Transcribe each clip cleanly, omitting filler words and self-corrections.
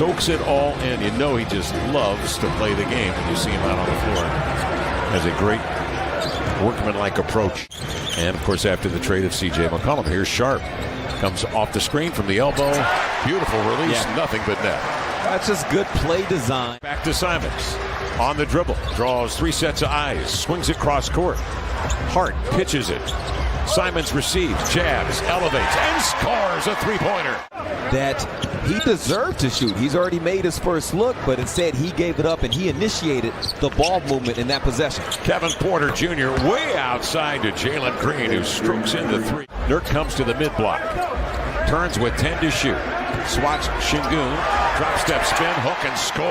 soaks it all in. You know he just loves to play the game when you see him out on the floor. Has a great workmanlike approach. And, of course, after the trade of C.J. McCollum, here's Sharp. Comes off the screen from the elbow. Beautiful release, nothing but net. That's just good play design. Back to Simons. On the dribble. Draws 3 sets of eyes. Swings it cross court. Hart pitches it. Simons receives, jabs, elevates, and scores a three-pointer. That he deserved to shoot. He's already made his first look, but instead he gave it up and he initiated the ball movement in that possession. Kevin Porter Jr. way outside to Jalen Green, who strokes in the three. Nurk comes to the mid-block. Turns with 10 to shoot. Swats Şengün. Drop step spin, hook, and score.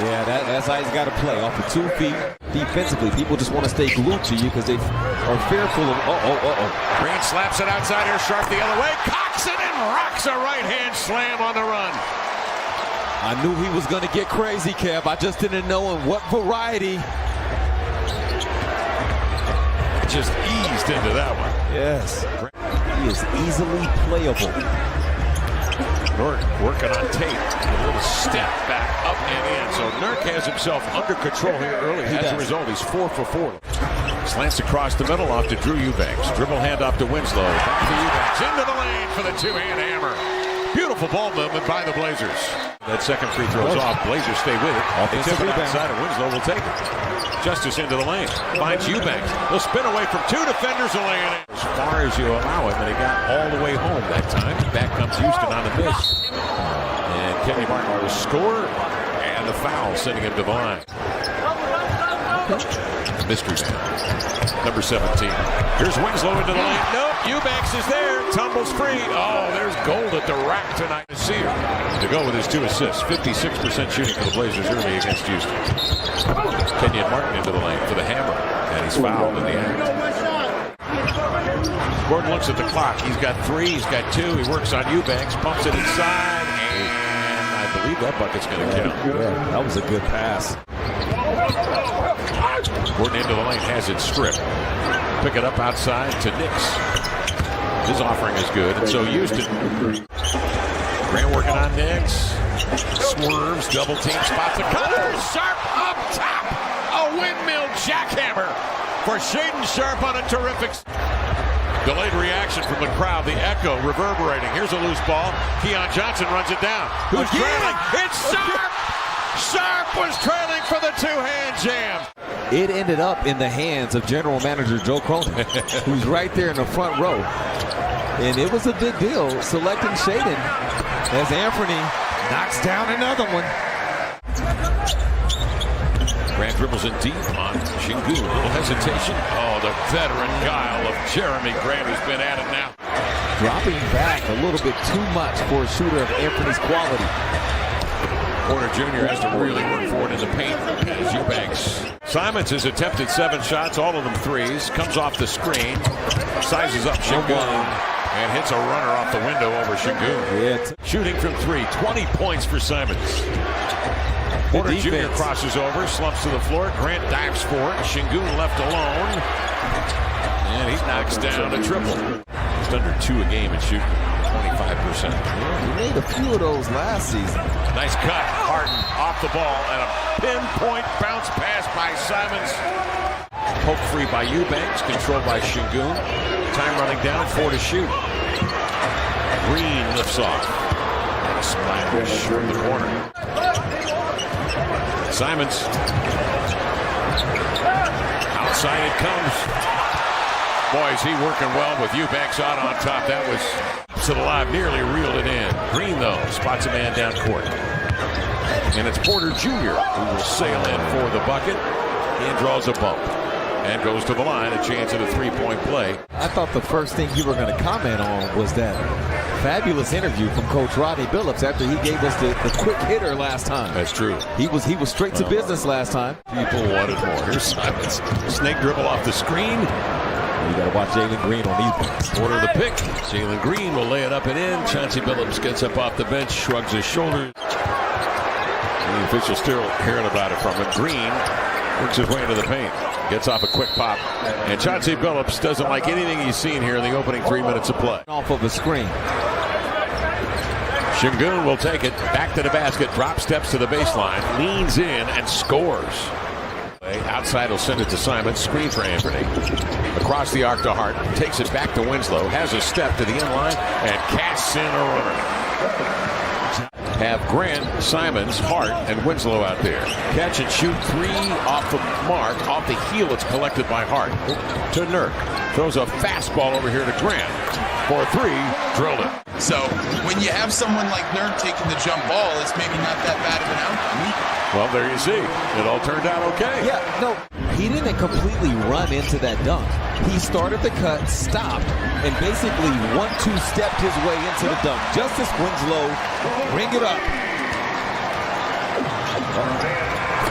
Yeah, that's how he's got to play. Off of 2 feet. Defensively, people just want to stay glued to you because they are fearful of, Green slaps it outside here, Sharp the other way. Cocks it and rocks a right-hand slam on the run. I knew he was going to get crazy, Kev. I just didn't know in what variety. Just eased into that one. Yes. He is easily playable. Nurk working on tape. A little step back up and in. So Nurk has himself under control here early. As a result, he's 4 for 4. Slants across the middle off to Drew Eubanks. Dribble hand off to Winslow. Back to Eubanks. Into the lane for the two-hand hammer. Beautiful ball movement by the Blazers. That second free throw's off. Blazers stay with it. They tip it outside and Winslow will take it. Justice into the lane. Finds Eubanks. They'll spin away from 2 defenders and lay it in. As far as you allow him, and he got all the way home that time. Back comes Houston on the miss. And Kenny Martin will score. And the foul sending him to the line. Mystery man. Number 17. Here's Winslow into the lane. Nope. Eubanks is there. Tumbles free. Oh, there's gold at the rack tonight. Sear to go with his 2 assists. 56% shooting for the Blazers early against Houston. Kenyon Martin into the lane for the hammer. And he's fouled in the act. Gordon looks at the clock. He's got 3. He's got 2. He works on Eubanks. Pumps it inside. And I believe that bucket's going to count. Yeah, that was a good pass. Gordon into the lane. Has it stripped. Pick it up outside to Nix. His offering is good. And so Houston. Grant working on Nix. Swerves. Double team. Spots the cutter. Sharp up top. A windmill jackhammer for Shaedon Sharpe on a terrific. Delayed reaction from the crowd. The echo reverberating. Here's a loose ball. Keon Johnson runs it down. Who's trailing? It's Sharpe! Sharpe was trailing for the two-hand jam. It ended up in the hands of General Manager Joe Cronin, who's right there in the front row. And it was a big deal selecting Shaedon as Anthony knocks down another one. Grant dribbles in deep on Şengün. A little hesitation. Oh, the veteran guile of Jeremy Grant, who's been at it now. Dropping back a little bit too much for a shooter of Anthony's quality. Porter Jr. has to really work for it in the paint as Eubanks. Simons has attempted 7 shots, all of them threes. Comes off the screen, sizes up Şengün, and hits a runner off the window over Şengün. Shooting from 3, 20 points for Simons. Porter Jr. crosses over, slumps to the floor. Grant dives for it. Şengün left alone. And he knocks down a triple. Just under 2 a game and shooting 25%. Yeah, he made a few of those last season. Nice cut. Harden off the ball and a pinpoint bounce pass by Simons. Poke free by Eubanks. Controlled by Şengün. Time running down. 4 to shoot. Green lifts off. And a splash from the corner. Simons. Outside it comes. Boy, is he working well with Eubanks out on top. That was to the live, nearly reeled it in. Green, though, spots a man down court. And it's Porter Jr. who will sail in for the bucket and draws a bump. And goes to the line, a chance at a 3-point play. I thought the first thing you were going to comment on was that fabulous interview from Coach Rodney Billups after he gave us the quick hitter last time. That's true. He was straight to business last time. People wanted more. Here's Simons. Snake dribble off the screen. You got to watch Jalen Green on these ones. Order the pick. Jalen Green will lay it up and in. Chauncey Billups gets up off the bench, shrugs his shoulders. And the official still hearing about it from him. Green works his way into the paint. Gets off a quick pop. And Chauncey Billups doesn't like anything he's seen here in the opening 3 minutes of play. Off of the screen. Şengün will take it back to the basket, drop steps to the baseline, leans in and scores. Outside will send it to Simons, screen for Anthony. Across the arc to Hart, takes it back to Winslow, has a step to the end line, and casts in a runner. Have Grant, Simons, Hart, and Winslow out there. Catch and shoot three off the mark, off the heel. It's collected by Hart. To Nurk. Throws a fastball over here to Grant. For three, drilled it. So when you have someone like Nurk taking the jump ball, it's maybe not that bad of an outcome. Well, there you see. It all turned out okay. Yeah, no, he didn't completely run into that dunk. He started the cut, stopped, and basically 1-2 stepped his way into the dunk. Justice Winslow, ring it up.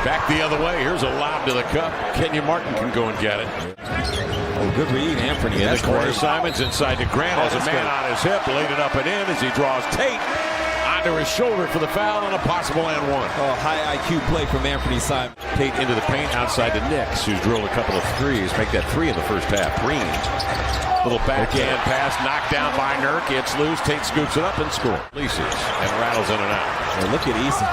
Back the other way. Here's a lob to the cup. Kenyon Martin can go and get it. Oh, good read, Anthony. In That's the corner, great. Simons inside to Grant. Has a man on his hip. Laid it up and in as he draws Tate onto his shoulder for the foul and a possible and one. Oh, high IQ play from Anthony Simons. Tate into the paint outside to Nix, who's drilled a couple of threes. Make that three in the first half. Green. Little backhand pass knocked down by Nurk. It's loose. Tate scoops it up and scores. Releases and rattles in and out. Well, look at Eason.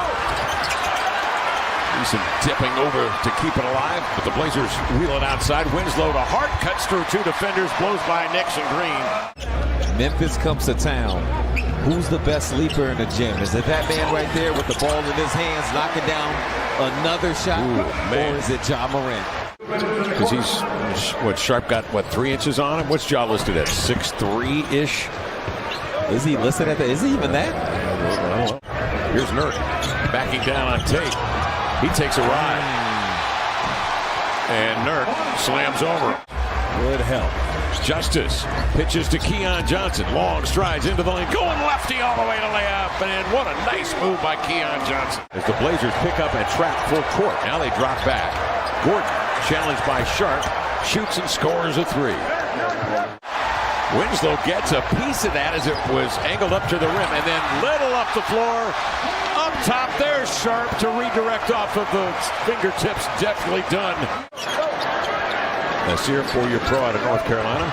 Eason dipping over to keep it alive, but the Blazers wheel it outside. Winslow to Hart, cuts through two defenders, blows by Nix and Green. Memphis comes to town. Who's the best sleeper in the gym? Is it that man right there with the ball in his hands, knocking down another shot? Or is it Ja Morant? Because he's, Sharp got, 3 inches on him? What's Ja listed at? 6'3"-ish? Is he listed at that? Is he even that? I don't know. Here's Nurk backing down on Tate. He takes a ride. And Nurk slams over. Good help. Justice pitches to Keon Johnson. Long strides into the lane. Going lefty all the way to layup. And what a nice move by Keon Johnson. As the Blazers pick up and trap full court. Now they drop back. Gordon, challenged by Sharp, shoots and scores a three. Winslow gets a piece of that as it was angled up to the rim. And then little up the floor. Up top, there's Sharp to redirect off of the fingertips. Definitely done. Nasir, 4-year pro out of North Carolina.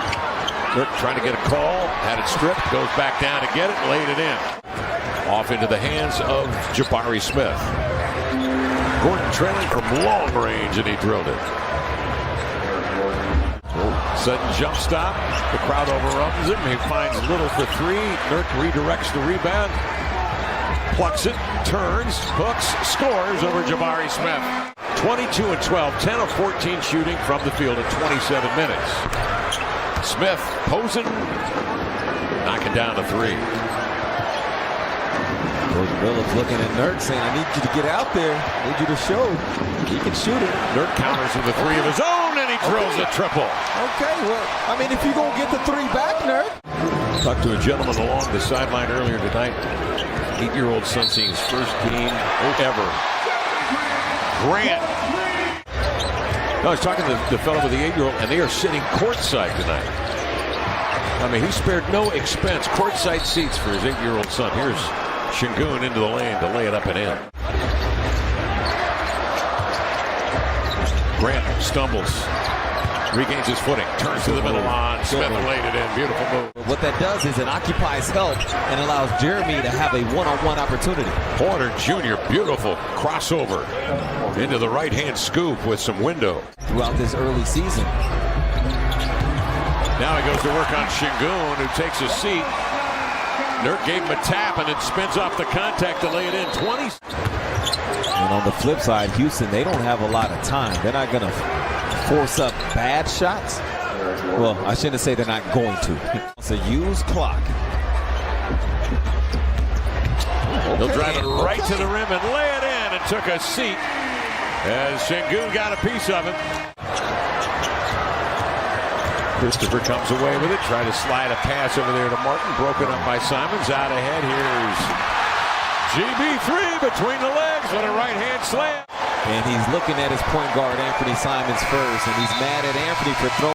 Nurk trying to get a call. Had it stripped. Goes back down to get it. Laid it in. Off into the hands of Jabari Smith. Gordon trailing from long range, and he drilled it. Sudden jump stop. The crowd overwhelms him. He finds Little for three. Nurk redirects the rebound. Plucks it, turns, hooks, scores over Jabari Smith. 22 and 12, 10 of 14 shooting from the field in 27 minutes. Smith posing, knocking down a three. Coach Billups looking at Nurk saying, I need you to get out there. I need you to show. He can shoot it. Nurk counters with a three of his own, and he drills a triple. Okay, well, I mean, if you're going to get the three back, Nurk. Talked to a gentleman along the sideline earlier tonight. 8-year-old son seeing his first game ever. Grant. No, I was talking to the fellow with the 8-year-old, and they are sitting courtside tonight. I mean, he spared no expense. Courtside seats for his 8-year-old son. Here's Şengün into the lane to lay it up and in. Grant stumbles. Regains his footing. Turns to the middle on. Smith laid it in. Beautiful move. What that does is it occupies help and allows Jeremy to have a one-on-one opportunity. Porter Jr., beautiful crossover into the right-hand scoop with some window. Throughout this early season. Now he goes to work on Şengün, who takes a seat. Nurk gave him a tap and it spins off the contact to lay it in. 20. And on the flip side, Houston, they don't have a lot of time. They're not going to force up bad shots. Well, I shouldn't say they're not going to. It's a used clock. He'll drive it right to the rim and lay it in, and took a seat as Şengün got a piece of it. Christopher comes away with it, trying to slide a pass over there to Martin, broken up by Simons. Out ahead, here's GB3 between the legs with a right-hand slam. And he's looking at his point guard, Anthony Simons, first, and he's mad at Anthony for throwing